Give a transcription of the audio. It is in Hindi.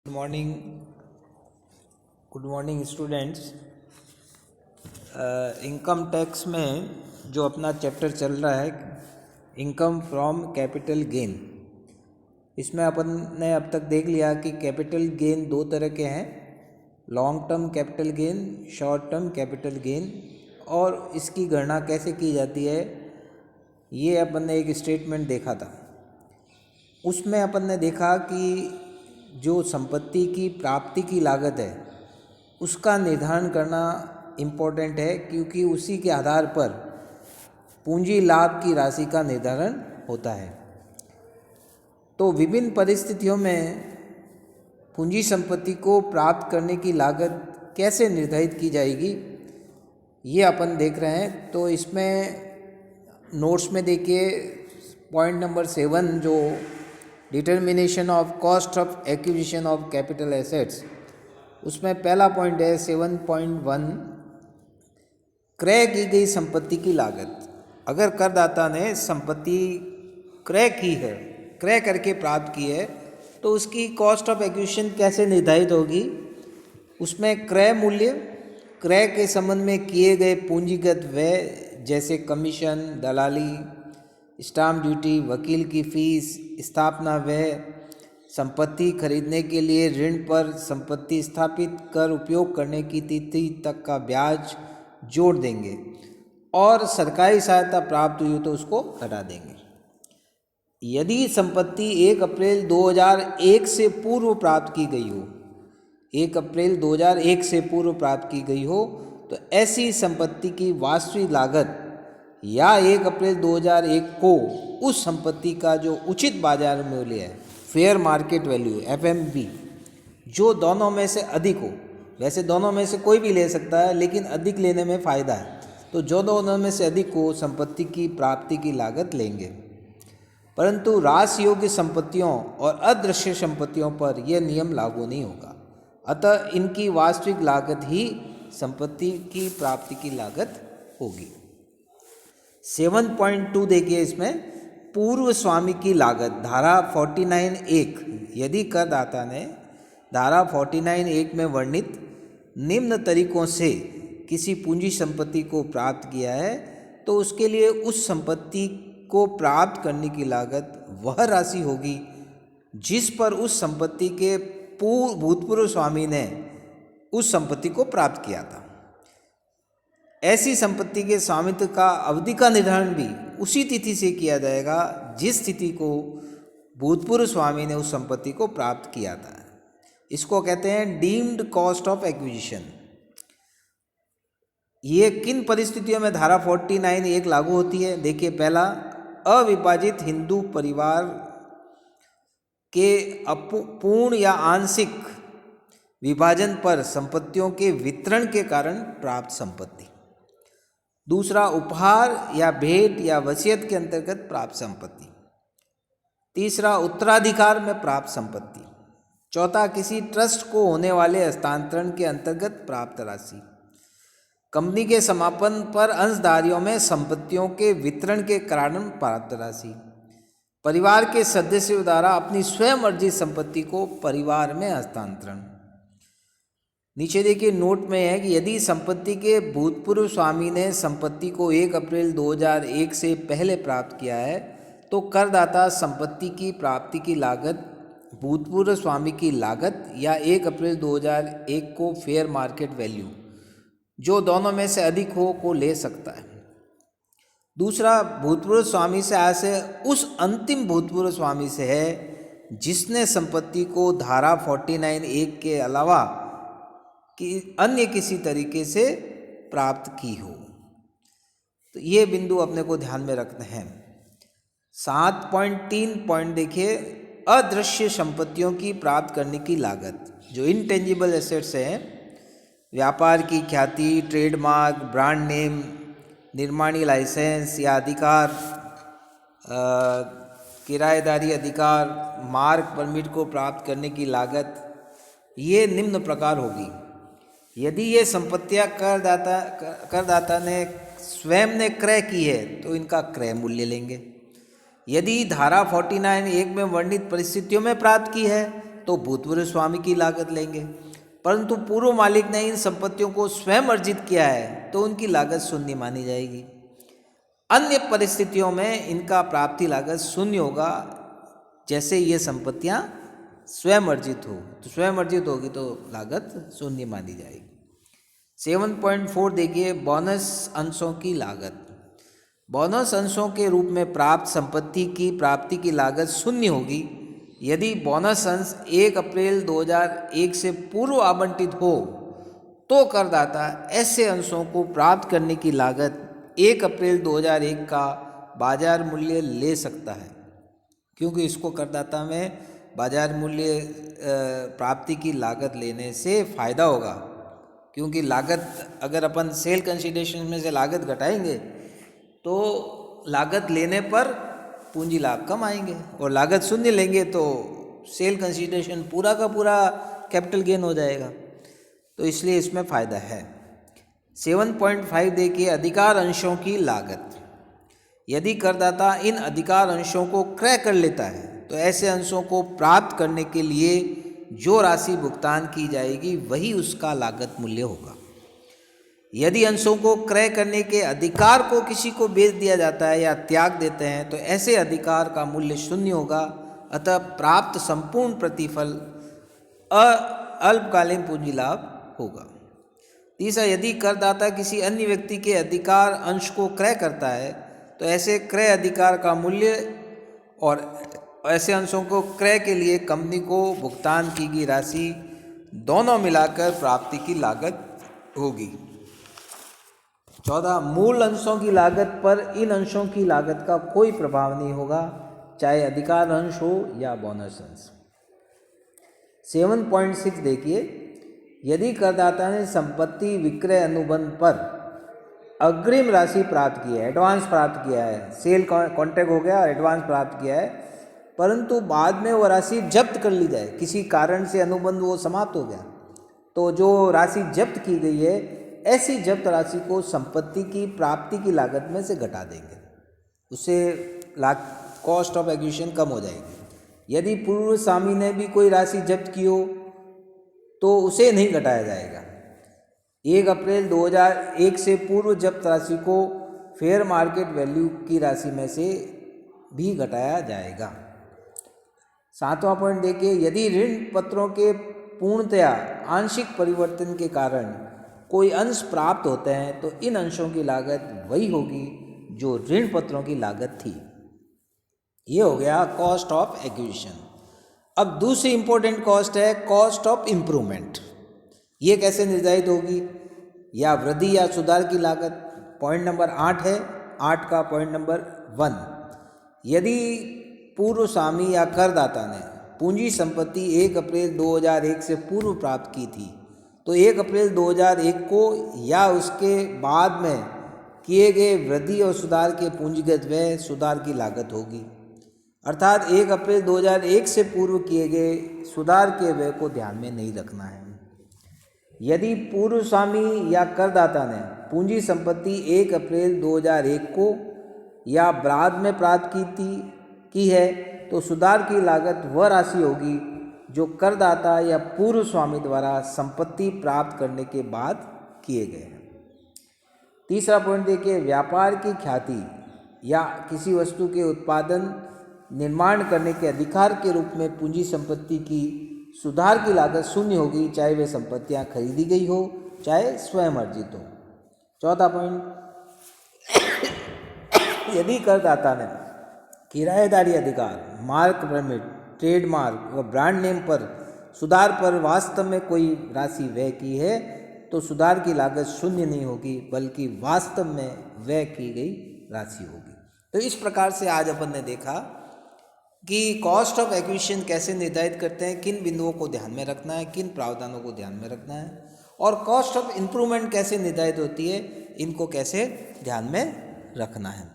Morning good morning students. Income tax में जो अपना चैप्टर चल रहा है इनकम फ्रॉम कैपिटल गेन, इसमें अपन ने अब तक देख लिया कि कैपिटल गेन दो तरह के हैं, long term capital gain, short term capital gain, और इसकी गणना कैसे की जाती है ये अपन ने एक स्टेटमेंट देखा था। उसमें अपन ने देखा कि जो संपत्ति की प्राप्ति की लागत है उसका निर्धारण करना इम्पोर्टेंट है, क्योंकि उसी के आधार पर पूंजी लाभ की राशि का निर्धारण होता है। तो विभिन्न परिस्थितियों में पूंजी संपत्ति को प्राप्त करने की लागत कैसे निर्धारित की जाएगी ये अपन देख रहे हैं। तो इसमें नोट्स में देखिए पॉइंट नंबर 7 जो determination of cost of acquisition of capital assets, उसमें पहला पॉइंट है 7.1 क्रय की गई संपत्ति की लागत। अगर करदाता ने संपत्ति क्रय की है, क्रय करके प्राप्त की है, तो उसकी कॉस्ट ऑफ एक्विजिशन कैसे निर्धारित होगी। उसमें क्रय मूल्य, क्रय के संबंध में किए गए पूंजीगत व्यय जैसे कमीशन, दलाली, स्टाम्प ड्यूटी, वकील की फीस, स्थापना व्यय, संपत्ति खरीदने के लिए ऋण पर संपत्ति स्थापित कर उपयोग करने की तिथि तक का ब्याज जोड़ देंगे, और सरकारी सहायता प्राप्त हुई हो तो उसको घटा देंगे। यदि संपत्ति 1 अप्रैल 2001 से पूर्व प्राप्त की गई हो, 1 अप्रैल 2001 से पूर्व प्राप्त की गई हो, तो ऐसी संपत्ति की वास्तविक लागत या 1 अप्रैल 2001 को उस संपत्ति का जो उचित बाजार मूल्य है, फेयर मार्केट वैल्यू FMV, जो दोनों में से अधिक हो, वैसे दोनों में से कोई भी ले सकता है लेकिन अधिक लेने में फ़ायदा है, तो जो दोनों में से अधिक हो संपत्ति की प्राप्ति की लागत लेंगे। परंतु राशि योग्य संपत्तियों और अदृश्य संपत्तियों पर यह नियम लागू नहीं होगा, अतः इनकी वास्तविक लागत ही संपत्ति की प्राप्ति की लागत होगी। 7.2 देखिए, इसमें पूर्व स्वामी की लागत, धारा 49(1), यदि करदाता ने धारा 49(1) में वर्णित निम्न तरीकों से किसी पूंजी संपत्ति को प्राप्त किया है, तो उसके लिए उस संपत्ति को प्राप्त करने की लागत वह राशि होगी जिस पर उस संपत्ति के भूतपूर्व स्वामी ने उस संपत्ति को प्राप्त किया था। ऐसी संपत्ति के स्वामित्व का अवधि का निर्धारण भी उसी तिथि से किया जाएगा जिस तिथि को भूतपूर्व स्वामी ने उस संपत्ति को प्राप्त किया था। इसको कहते हैं डीम्ड कॉस्ट ऑफ एक्विजिशन। ये किन परिस्थितियों में धारा 49(1) लागू होती है? देखिए, पहला, अविभाजित हिंदू परिवार के पूर्ण या आंशिक विभाजन पर संपत्तियों के वितरण के कारण प्राप्त संपत्ति। दूसरा, उपहार या भेंट या वसीयत के अंतर्गत प्राप्त संपत्ति। तीसरा, उत्तराधिकार में प्राप्त संपत्ति। चौथा, किसी ट्रस्ट को होने वाले हस्तांतरण के अंतर्गत प्राप्त राशि। कंपनी के समापन पर अंशधारियों में संपत्तियों के वितरण के कारण प्राप्त राशि। परिवार के सदस्यों द्वारा अपनी स्वयं अर्जित संपत्ति को परिवार में हस्तांतरण। नीचे देखिए नोट में है कि यदि संपत्ति के भूतपूर्व स्वामी ने संपत्ति को 1 अप्रैल 2001 से पहले प्राप्त किया है, तो करदाता संपत्ति की प्राप्ति की लागत भूतपूर्व स्वामी की लागत या 1 अप्रैल 2001 को फेयर मार्केट वैल्यू, जो दोनों में से अधिक हो, को ले सकता है। दूसरा, भूतपूर्व स्वामी से ऐसे उस अंतिम भूतपूर्व स्वामी से है जिसने संपत्ति को धारा 49(1) के अलावा कि अन्य किसी तरीके से प्राप्त की हो। तो ये बिंदु अपने को ध्यान में रखना है। 7.3 पॉइंट देखिए, अदृश्य संपत्तियों की प्राप्त करने की लागत। जो इनटेंजिबल एसेट्स हैं, व्यापार की ख्याति, ट्रेडमार्क, ब्रांड नेम, निर्माणी लाइसेंस या अधिकार, किराएदारी अधिकार, मार्क परमिट को प्राप्त करने की लागत, ये निम्न प्रकार होगी। यदि ये संपत्तियां करदाता ने स्वयं ने क्रय की है तो इनका क्रय मूल्य लेंगे। यदि धारा 49(1) में वर्णित परिस्थितियों में प्राप्त की है तो भूतपूर्व स्वामी की लागत लेंगे, परंतु पूर्व मालिक ने इन संपत्तियों को स्वयं अर्जित किया है तो उनकी लागत शून्य मानी जाएगी। अन्य परिस्थितियों में इनका प्राप्ति लागत शून्य होगा, जैसे ये संपत्तियां स्वयं अर्जित हो, तो स्वयं अर्जित होगी तो लागत शून्य मानी जाएगी। 7.4 देखिए, बोनस अंशों की लागत। बोनस अंशों के रूप में प्राप्त संपत्ति की प्राप्ति की लागत शून्य होगी यदि बोनस अंश 1 अप्रैल 2001 से पूर्व आवंटित हो, तो करदाता ऐसे अंशों को प्राप्त करने की लागत 1 अप्रैल 2001 का बाजार मूल्य ले सकता है, क्योंकि इसको करदाता में बाजार मूल्य प्राप्ति की लागत लेने से फ़ायदा होगा, क्योंकि लागत अगर अपन सेल कंसिडरेशन में से लागत घटाएंगे तो लागत लेने पर पूंजी लाभ कम आएंगे, और लागत शून्य लेंगे तो सेल कंसिडरेशन पूरा का पूरा कैपिटल गेन हो जाएगा, तो इसलिए इसमें फ़ायदा है। 7.5 देखिए, अधिकार अंशों की लागत। यदि करदाता इन अधिकार अंशों को क्रय कर लेता है तो ऐसे अंशों को प्राप्त करने के लिए जो राशि भुगतान की जाएगी वही उसका लागत मूल्य होगा। यदि अंशों को क्रय करने के अधिकार को किसी को बेच दिया जाता है या त्याग देते हैं तो ऐसे अधिकार का मूल्य शून्य होगा, अतः प्राप्त संपूर्ण प्रतिफल अल्पकालीन पूंजी लाभ होगा। तीसरा, यदि करदाता किसी अन्य व्यक्ति के अधिकार अंश को क्रय करता है तो ऐसे क्रय अधिकार का मूल्य और ऐसे अंशों को क्रय के लिए कंपनी को भुगतान की गई राशि दोनों मिलाकर प्राप्ति की लागत होगी। 14, मूल अंशों की लागत पर इन अंशों की लागत का कोई प्रभाव नहीं होगा, चाहे अधिकार अंश हो या बोनस अंश। 7.6 देखिए, यदि करदाता ने संपत्ति विक्रय अनुबंध पर अग्रिम राशि प्राप्त की है, एडवांस प्राप्त किया है, सेल कॉन्ट्रैक्ट हो गया, एडवांस प्राप्त किया है, परंतु बाद में वो राशि जब्त कर ली जाए, किसी कारण से अनुबंध वो समाप्त हो गया, तो जो राशि जब्त की गई है ऐसी जब्त राशि को संपत्ति की प्राप्ति की लागत में से घटा देंगे, उससे कॉस्ट ऑफ एक्विजिशन कम हो जाएगी। यदि पूर्व स्वामी ने भी कोई राशि जब्त की हो तो उसे नहीं घटाया जाएगा। 1 अप्रैल 2001 से पूर्व जब्त राशि को फेयर मार्केट वैल्यू की राशि में से भी घटाया जाएगा। 7वां पॉइंट देखिए, यदि ऋण पत्रों के पूर्णतया आंशिक परिवर्तन के कारण कोई अंश प्राप्त होते हैं तो इन अंशों की लागत वही होगी जो ऋण पत्रों की लागत थी। ये हो गया कॉस्ट ऑफ एक्विजिशन। अब दूसरी इंपॉर्टेंट कॉस्ट है कॉस्ट ऑफ इम्प्रूवमेंट। ये कैसे निर्धारित होगी? या वृद्धि या सुधार की लागत। पॉइंट नंबर 8 है, 8 का पॉइंट नंबर 1। यदि पूर्व स्वामी या करदाता ने पूंजी संपत्ति 1 अप्रैल 2001 से पूर्व प्राप्त की थी तो 1 अप्रैल 2001 को या उसके बाद में किए गए वृद्धि और सुधार के पूंजीगत व्यय सुधार की लागत होगी। अर्थात 1 अप्रैल 2001 से पूर्व किए गए सुधार के व्यय को ध्यान में नहीं रखना है। यदि पूर्व स्वामी या करदाता ने पूंजी संपत्ति 1 अप्रैल 2001 को या बाद में प्राप्त की है तो सुधार की लागत वह राशि होगी जो करदाता या पूर्व स्वामी द्वारा संपत्ति प्राप्त करने के बाद किए गए हैं। तीसरा पॉइंट देखिए, व्यापार की ख्याति या किसी वस्तु के उत्पादन निर्माण करने के अधिकार के रूप में पूंजी संपत्ति की सुधार की लागत शून्य होगी, चाहे वे संपत्तियां खरीदी गई हो चाहे स्वयं अर्जित हो। चौथा पॉइंट, यदि करदाता ने किराएदारी अधिकार, मार्क परमिट, ट्रेडमार्क व ब्रांड नेम पर सुधार पर वास्तव में कोई राशि व्यय की है तो सुधार की लागत शून्य नहीं होगी बल्कि वास्तव में व्यय की गई राशि होगी। तो इस प्रकार से आज अपन ने देखा कि कॉस्ट ऑफ एक्विजिशन कैसे निर्धारित करते हैं, किन बिंदुओं को ध्यान में रखना है, किन प्रावधानों को ध्यान में रखना है, और कॉस्ट ऑफ इम्प्रूवमेंट कैसे निर्धारित होती है, इनको कैसे ध्यान में रखना है।